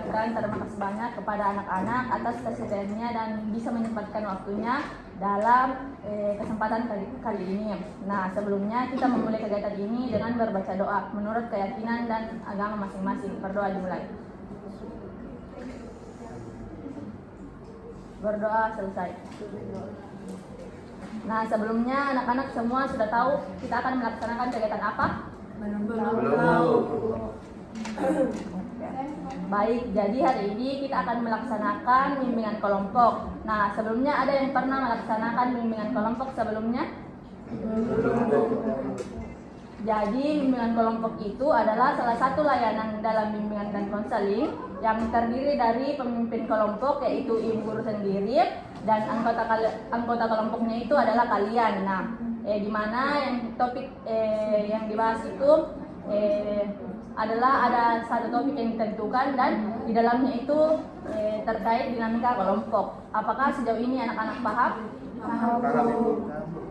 mengucapkan terima kasih banyak kepada anak-anak atas kasih sayangnya dan bisa menyempatkan waktunya dalam kesempatan kali ini. Nah, sebelumnya kita memulai kegiatan ini dengan berbaca doa menurut keyakinan dan agama masing-masing. Berdoa dimulai. Berdoa selesai. Nah, sebelumnya anak-anak semua sudah tahu kita akan melaksanakan kegiatan apa? Belum. Baik, jadi hari ini kita akan melaksanakan bimbingan kelompok. Nah, sebelumnya ada yang pernah melaksanakan bimbingan kelompok sebelumnya? Jadi, bimbingan kelompok itu adalah salah satu layanan dalam bimbingan dan konseling yang terdiri dari pemimpin kelompok yaitu ibu guru sendiri dan anggota kelompoknya itu adalah kalian. Nah, di mana yang topik yang dibahas itu adalah ada satu topik yang ditentukan dan di dalamnya itu terkait dinamika kelompok. Apakah sejauh ini anak-anak paham?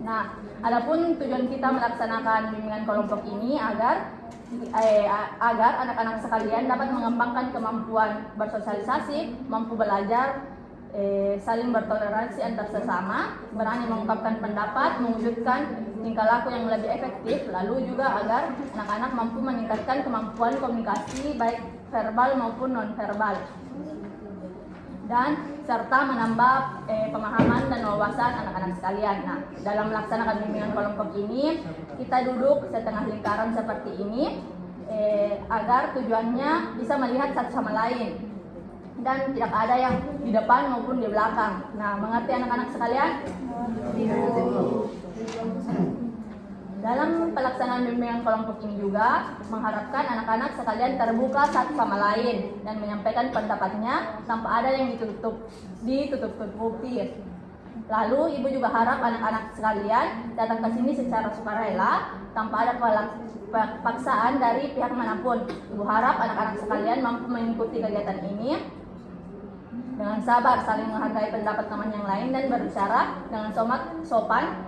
Nah, adapun tujuan kita melaksanakan bimbingan kelompok ini agar anak-anak sekalian dapat mengembangkan kemampuan bersosialisasi, mampu belajar, saling bertoleransi antar sesama, berani mengungkapkan pendapat, mewujudkan tingkah laku yang lebih efektif, lalu juga agar anak-anak mampu meningkatkan kemampuan komunikasi baik verbal maupun non-verbal, dan serta menambah pemahaman dan wawasan anak-anak sekalian. Nah, dalam melaksanakan bimbingan kelompok ini, kita duduk setengah lingkaran seperti ini agar tujuannya bisa melihat satu sama lain dan tidak ada yang di depan maupun di belakang. Nah, mengerti anak-anak sekalian? Dalam pelaksanaan bimbingan kelompok ini juga mengharapkan anak-anak sekalian terbuka satu sama lain dan menyampaikan pendapatnya tanpa ada yang ditutup-tutupi. Lalu ibu juga harap anak-anak sekalian datang ke sini secara sukarela tanpa ada paksaan dari pihak manapun. Ibu harap anak-anak sekalian mampu mengikuti kegiatan ini dengan sabar, saling menghargai pendapat teman yang lain dan berbicara dengan sopan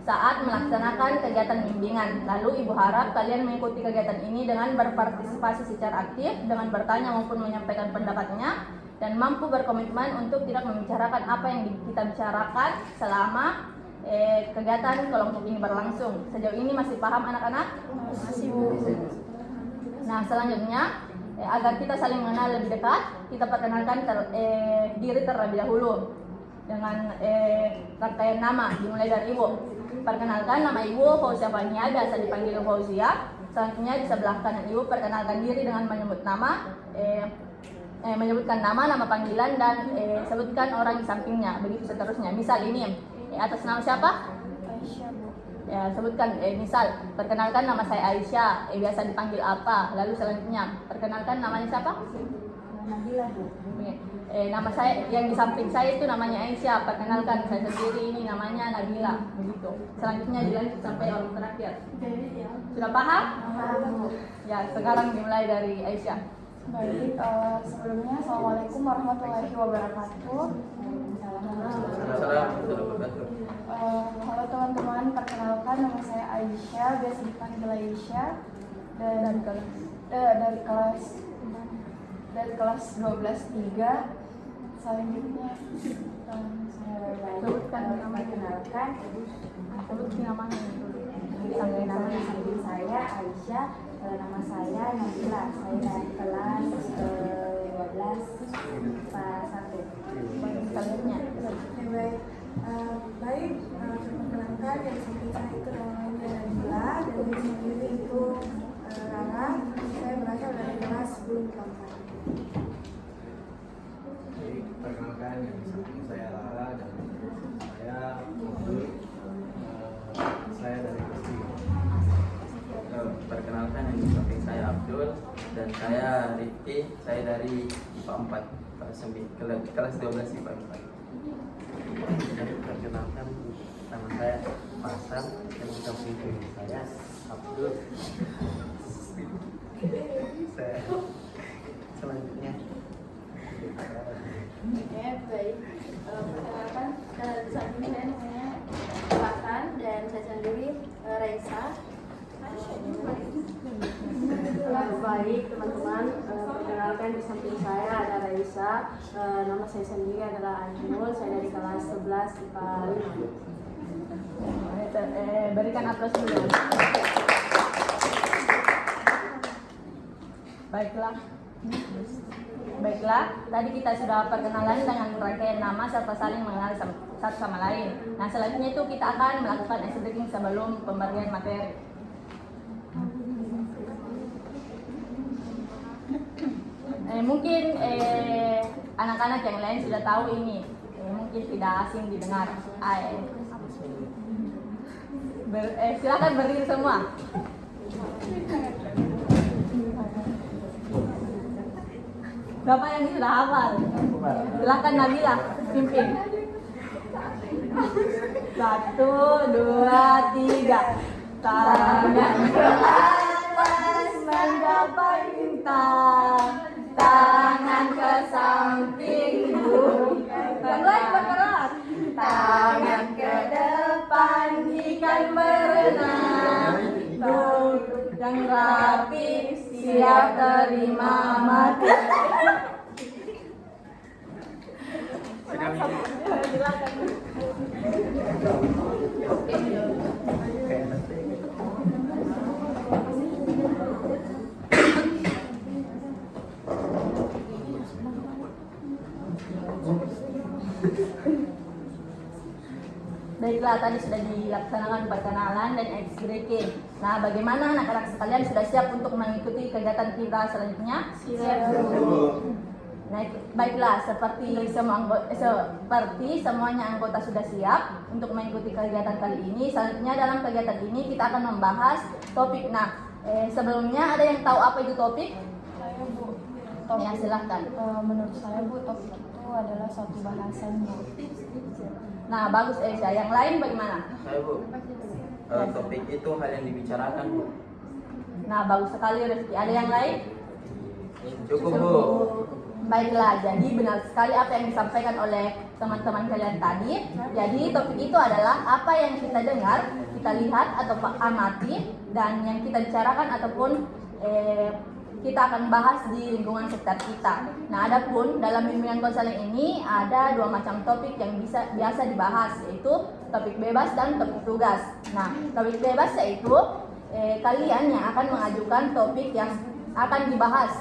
saat melaksanakan kegiatan bimbingan. Lalu ibu harap kalian mengikuti kegiatan ini dengan berpartisipasi secara aktif, dengan bertanya maupun menyampaikan pendapatnya, dan mampu berkomitmen untuk tidak membicarakan apa yang kita bicarakan selama kegiatan kelompok ini berlangsung. Sejauh ini masih paham anak-anak? Masih, Bu. Nah, selanjutnya agar kita saling mengenal lebih dekat, kita perkenalkan diri terlebih dahulu dengan rangkaian nama, dimulai dari ibu. Perkenalkan, nama ibu Fauzia Fania, biasa dipanggil Fauzia. Selanjutnya di sebelah kanan ibu perkenalkan diri dengan menyebut nama, menyebutkan nama panggilan dan sebutkan orang di sampingnya, begitu seterusnya. Misal ini, atas nama siapa? Aisyah, Bu. Ya, sebutkan misal, perkenalkan nama saya Aisyah, biasa dipanggil apa? Lalu selanjutnya, perkenalkan namanya siapa? Nabila, Bu. Nama saya yang di samping saya itu namanya Aisyah, perkenalkan saya sendiri ini namanya Nabila, begitu. Selanjutnya dilanjut sampai orang terakhir. Sudah paham? Paham. Ya, sekarang dimulai dari Aisyah. Baik, sebelumnya Assalamualaikum warahmatullahi wabarakatuh. Halo teman-teman, perkenalkan nama saya Aisyah, biasa dipanggil Aisyah, dan dari kelas 12-3. Selanjutnya Sebutkan nama, perkenalkan, sebutkan namanya. nama saya Aisyah, nama saya Nabila, saya dari kelas 12 IPA 1. Selanjutnya. Baik, perkenalkan yang di samping saya itu namanya Nabila dan di sendiri itu Rara. Saya berasal dari kelas 10 IPA 4. Baik, perkenalkan yang di samping saya Lara dan saya Abdul. Saya dari kelas 3. Perkenalkan yang di samping saya Abdul dan saya Rifki, saya dari IPA 4 kelas 12 IPA 4. Perkenalkan, nama saya Hasan, yang di samping saya Abdul. Saya selanjutnya. Oke, baik. Perkenalkan, di samping saya namanya Hasan dan saya sendiri Raisa. Baik teman-teman, perkenalkan di samping saya ada Raisa, nama saya sendiri adalah Anjul, saya dari kelas 11 IPA 5. Berikan aplaus dulu. Baiklah, tadi kita sudah perkenalan dengan rangkaian nama serta saling mengenal satu sama lain. Nah, selanjutnya itu kita akan melakukan ice breaking sebelum pemberian materi. Mungkin anak-anak yang lain sudah tahu ini, mungkin tidak asing didengar. Silakan berdiri semua. Siapa yang sudah hafal? Silakan Nabila pimpin. 1, 2, 3. Tangan ke atas menggapai bintang, tangan ke samping yang lain bergerak. Tangan ke depan ikan berenang, duduk yang rapi siap terima materi. Baiklah, tadi sudah dilaksanakan perkenalan dan ice breaking. Nah, bagaimana anak-anak sekalian sudah siap untuk mengikuti kegiatan kita selanjutnya? Siap. Nah, baiklah, seperti semuanya anggota sudah siap untuk mengikuti kegiatan kali ini. Selanjutnya dalam kegiatan ini kita akan membahas topik. Nah, sebelumnya ada yang tahu apa itu topik? Saya Bu. Ya, silahkan. Menurut saya Bu, topik itu adalah suatu bahasan Bu. Nah, bagus Aisyah. Yang lain bagaimana? Saya Bu, topik itu hal yang dibicarakan Bu. Nah, bagus sekali Rifki. Ada yang lain? Cukup Bu. Baiklah, jadi benar sekali apa yang disampaikan oleh teman-teman kalian tadi. Jadi topik itu adalah apa yang kita dengar, kita lihat atau amati, dan yang kita bicarakan ataupun kita akan bahas di lingkungan sekitar kita. Nah, adapun dalam bimbingan konseling ini ada 2 macam topik yang biasa dibahas, yaitu topik bebas dan topik tugas. Nah, topik bebas yaitu kalian yang akan mengajukan topik yang akan dibahas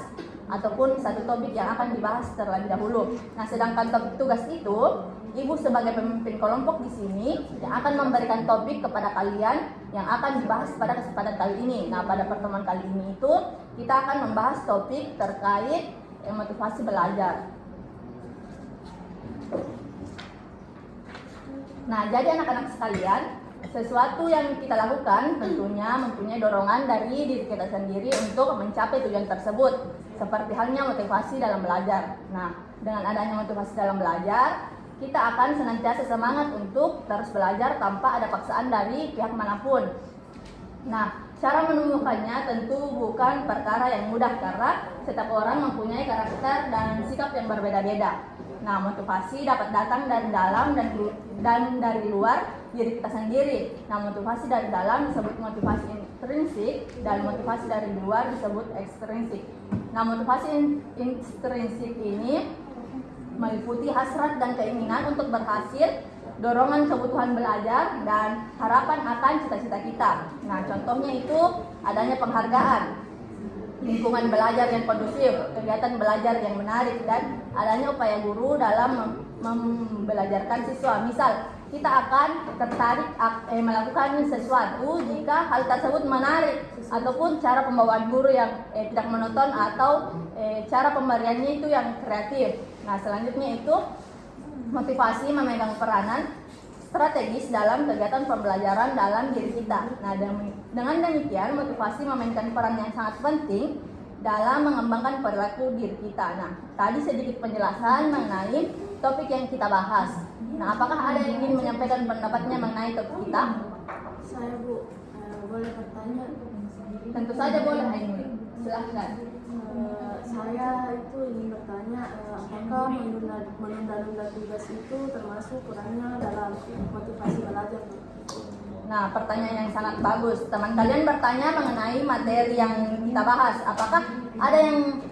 ataupun satu topik yang akan dibahas terlebih dahulu. Nah, sedangkan topik tugas itu, Ibu sebagai pemimpin kelompok di sini yang akan memberikan topik kepada kalian yang akan dibahas pada kesempatan kali ini. Nah, pada pertemuan kali ini itu kita akan membahas topik terkait motivasi belajar. Nah, jadi anak-anak sekalian, sesuatu yang kita lakukan tentunya mempunyai dorongan dari diri kita sendiri untuk mencapai tujuan tersebut, seperti halnya motivasi dalam belajar. Nah, dengan adanya motivasi dalam belajar, kita akan senantiasa semangat untuk terus belajar tanpa ada paksaan dari pihak manapun. Nah, cara menemukannya tentu bukan perkara yang mudah karena setiap orang mempunyai karakter dan sikap yang berbeda-beda. Nah, motivasi dapat datang dari dalam dan dari luar diri kita sendiri. Nah, motivasi dari dalam disebut motivasi intrinsik dan motivasi dari luar disebut ekstrinsik. Nah, motivasi intrinsik ini meliputi hasrat dan keinginan untuk berhasil, dorongan kebutuhan belajar, dan harapan akan cita-cita kita. Nah, contohnya itu adanya penghargaan, lingkungan belajar yang kondusif, kegiatan belajar yang menarik, dan adanya upaya guru dalam membelajarkan siswa. Misal, kita akan tertarik melakukan sesuatu jika hal tersebut menarik, ataupun cara pembawaan guru yang tidak monoton, atau cara pemberiannya itu yang kreatif. Nah, selanjutnya itu motivasi memegang peranan strategis dalam kegiatan pembelajaran dalam diri kita. Nah, dengan demikian motivasi memainkan peran yang sangat penting dalam mengembangkan perilaku diri kita. Nah, tadi sedikit penjelasan mengenai topik yang kita bahas. Nah, apakah ada yang ingin menyampaikan pendapatnya mengenai topik kita? Saya Bu, boleh bertanya? Tentu saja boleh, Ainul. Silahkan. Saya itu ingin bertanya, apakah menunda-nunda tugas itu termasuk kurangnya dalam motivasi belajar? Nah, pertanyaan yang sangat bagus. Teman kalian bertanya mengenai materi yang kita bahas. Apakah Ada yang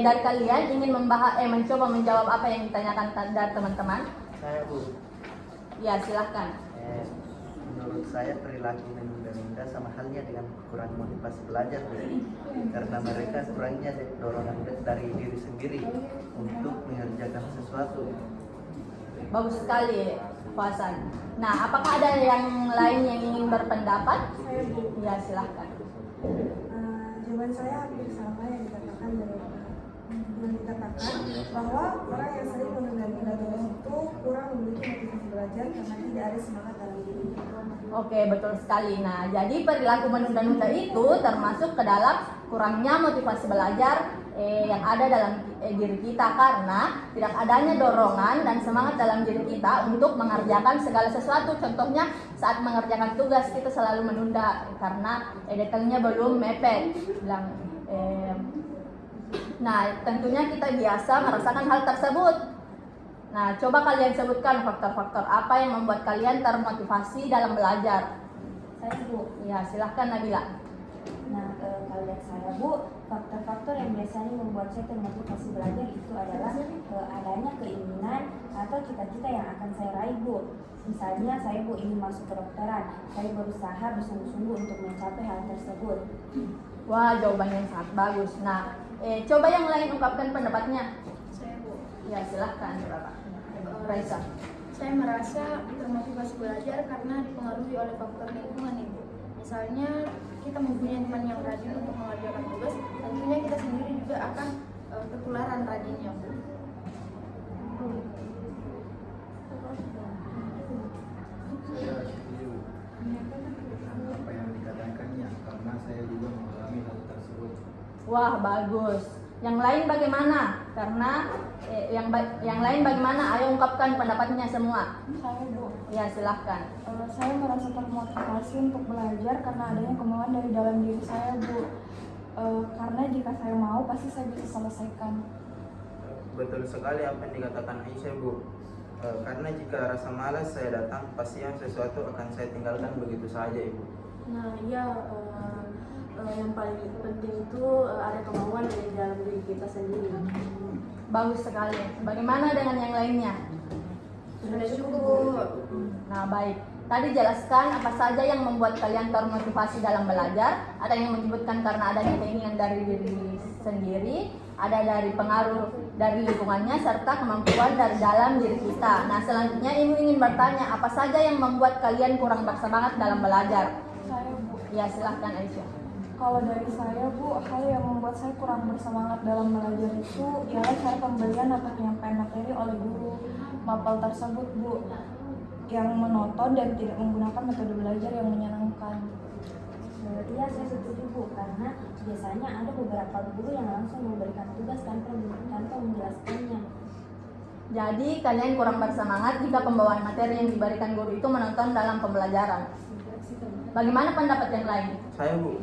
dari kalian ingin mencoba menjawab apa yang ditanyakan dari teman-teman? Saya Bu, Ya, silahkan. menurut saya perilaku menunda-nunda sama halnya dengan kurang motivasi belajar Bu. Karena mereka kurangnya dorongan dari diri sendiri untuk mengerjakan sesuatu. Bagus sekali, Fasan. Nah, apakah ada yang lain yang ingin berpendapat? Saya Bu. Ya, silahkan. Jawaban saya hampir sama yang dikatakan bahwa orang yang sering menunda-nunda tugas itu kurang memiliki motivasi belajar karena tidak ada semangat dalam dirinya. Oke, betul sekali. Nah, jadi perilaku menunda-nunda itu termasuk ke dalam kurangnya motivasi belajar yang ada dalam diri kita karena tidak adanya dorongan dan semangat dalam diri kita untuk mengerjakan segala sesuatu. Contohnya saat mengerjakan tugas kita selalu menunda karena detailnya belum mepet. Nah, tentunya kita biasa merasakan hal tersebut. Nah, coba kalian sebutkan faktor-faktor apa yang membuat kalian termotivasi dalam belajar. Saya Bu. Ya, silahkan Nabila. Nah, kalau dari saya Bu, faktor-faktor yang biasanya membuat saya termotivasi belajar itu adalah adanya keinginan atau cita-cita yang akan saya raih Bu. Misalnya saya Bu ingin masuk kedokteran, saya berusaha bersungguh-sungguh untuk mencapai hal tersebut. Wah, jawaban yang sangat bagus. Nah, coba yang lain ungkapkan pendapatnya. Saya Bu. Ya, silahkan Bapak. Raisa. Saya merasa termotivasi belajar karena dipengaruhi oleh faktor lingkungan Ibu. Misalnya kita mempunyai teman yang rajin untuk mengerjakan tugas, tentunya kita sendiri juga akan ketularan rajinnya Bu. Saya setuju dengan apa yang dikatakannya karena saya juga mengalami hal tersebut. Wah, bagus. Yang lain bagaimana? Karena yang lain bagaimana? Ayo ungkapkan pendapatnya semua. Saya Bu. Ya, silahkan. Saya merasa termotivasi untuk belajar karena adanya kemauan dari dalam diri saya Bu. Karena jika saya mau pasti saya bisa selesaikan. Betul sekali apa yang dikatakan Aisyah Bu. Karena jika rasa malas saya datang, pasti yang sesuatu akan saya tinggalkan begitu saja Ibu. Nah, ya yang paling penting itu ada kemauan dari dalam diri kita sendiri. Bagus sekali. Bagaimana dengan yang lainnya? Sudah cukup. Nah, baik. Tadi jelaskan apa saja yang membuat kalian termotivasi dalam belajar. Ada yang menyebutkan karena adanya keinginan dari diri sendiri, ada dari pengaruh dari lingkungannya, serta kemampuan dari dalam diri kita. Nah, selanjutnya Ibu ingin bertanya, apa saja yang membuat kalian kurang bersemangat dalam belajar? Saya Bu. Ya, silahkan Aisyah. Kalau dari saya Bu, hal yang membuat saya kurang bersemangat dalam belajar itu ialah cara pemberian atau penyampaian materi oleh guru mapel tersebut Bu, yang monoton dan tidak menggunakan metode belajar yang menyenangkan. Iya, saya setuju Bu, karena biasanya ada beberapa guru yang langsung memberikan tugas tanpa menjelaskannya. Jadi kalian kurang bersemangat jika pembawaan materi yang diberikan guru itu menonton dalam pembelajaran. Bagaimana pendapat yang lain? Saya Bu,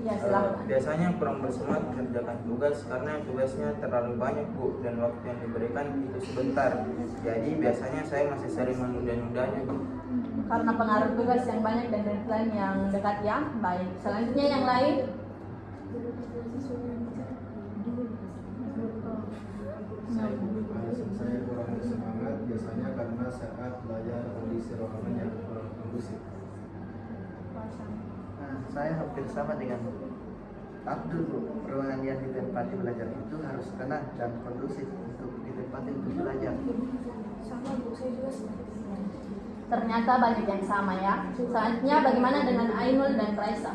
Ya, silahkan. biasanya kurang bersemangat mengerjakan tugas karena tugasnya terlalu banyak Bu, dan waktu yang diberikan itu sebentar. Jadi biasanya saya masih sering menunda-nundanya Bu. Karena pengaruh tugas yang banyak dan deadline yang dekat ya. Baik. Selanjutnya yang lain. Alasan saya kurang bersemangat biasanya karena saat belajar kondisi ruangan yang kurang kondusif. Nah, saya hampir sama dengan Abdul Bu. Ruangan yang ditempati belajar itu harus tenang dan kondusif untuk ditempati untuk belajar. Sama Bu, saya juga seperti itu. Ternyata banyak yang sama ya. Selanjutnya bagaimana dengan Ainul dan Raisa?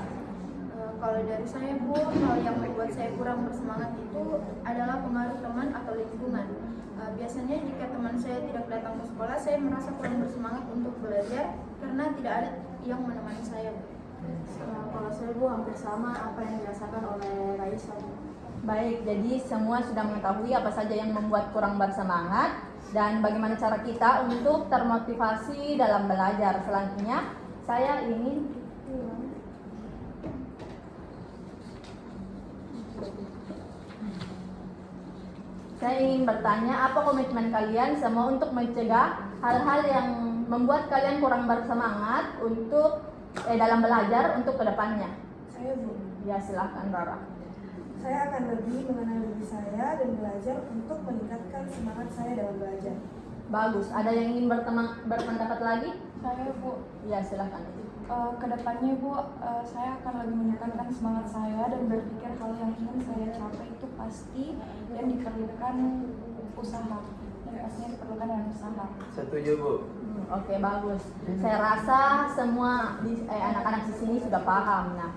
Kalau dari saya Bu, hal yang membuat saya kurang bersemangat itu adalah pengaruh teman atau lingkungan. Biasanya jika teman saya tidak datang ke sekolah, saya merasa kurang bersemangat untuk belajar karena tidak ada yang menemani saya. Kalau saya Bu, hampir sama apa yang dirasakan oleh Raisa. Baik, jadi semua sudah mengetahui apa saja yang membuat kurang bersemangat dan bagaimana cara kita untuk termotivasi dalam belajar. Selanjutnya, saya ingin bertanya, apa komitmen kalian semua untuk mencegah hal-hal yang membuat kalian kurang bersemangat untuk dalam belajar untuk kedepannya? Saya Bu. Ya, silahkan Rara. saya akan lebih mengenal diri saya dan belajar untuk meningkatkan semangat saya dalam belajar. Bagus. Ada yang ingin berpendapat lagi? Saya Bu, Ya, silakan. kedepannya Bu, saya akan lebih meningkatkan semangat saya dan berpikir hal yang ingin saya capai itu pasti dan diperlukan usaha. Dan pastinya diperlukan dengan usaha. Setuju Bu. Oke, bagus. Saya rasa semua anak-anak di sini sudah paham. Nah,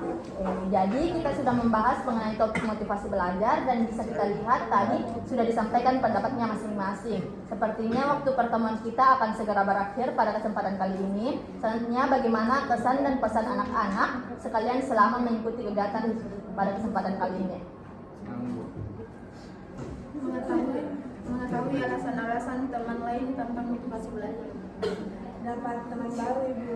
jadi kita sudah membahas mengenai topik motivasi belajar dan bisa kita lihat tadi sudah disampaikan pendapatnya masing-masing. Sepertinya waktu pertemuan kita akan segera berakhir pada kesempatan kali ini. Selanjutnya bagaimana kesan dan pesan anak-anak sekalian selama mengikuti kegiatan pada kesempatan kali ini? Mengetahui alasan-alasan teman lain tentang motivasi belajar. Dapat teman baru Ibu.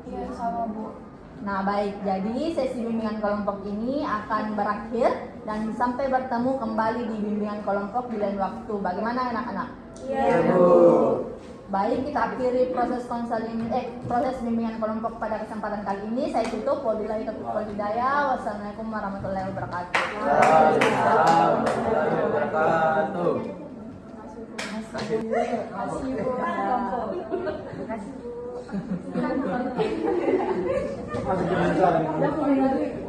Iya, sama Bu. Nah, baik. Jadi sesi bimbingan kelompok ini akan berakhir dan sampai bertemu kembali di bimbingan kelompok di lain waktu. Bagaimana anak-anak? Iya Bu. Baik, kita akhiri proses proses bimbingan kelompok pada kesempatan kali ini. Saya tutup. Wabillahi taufiq wal hidayah. Wassalamualaikum warahmatullahi wabarakatuh. Waalaikumsalam warahmatullahi wabarakatuh. Terima kasih.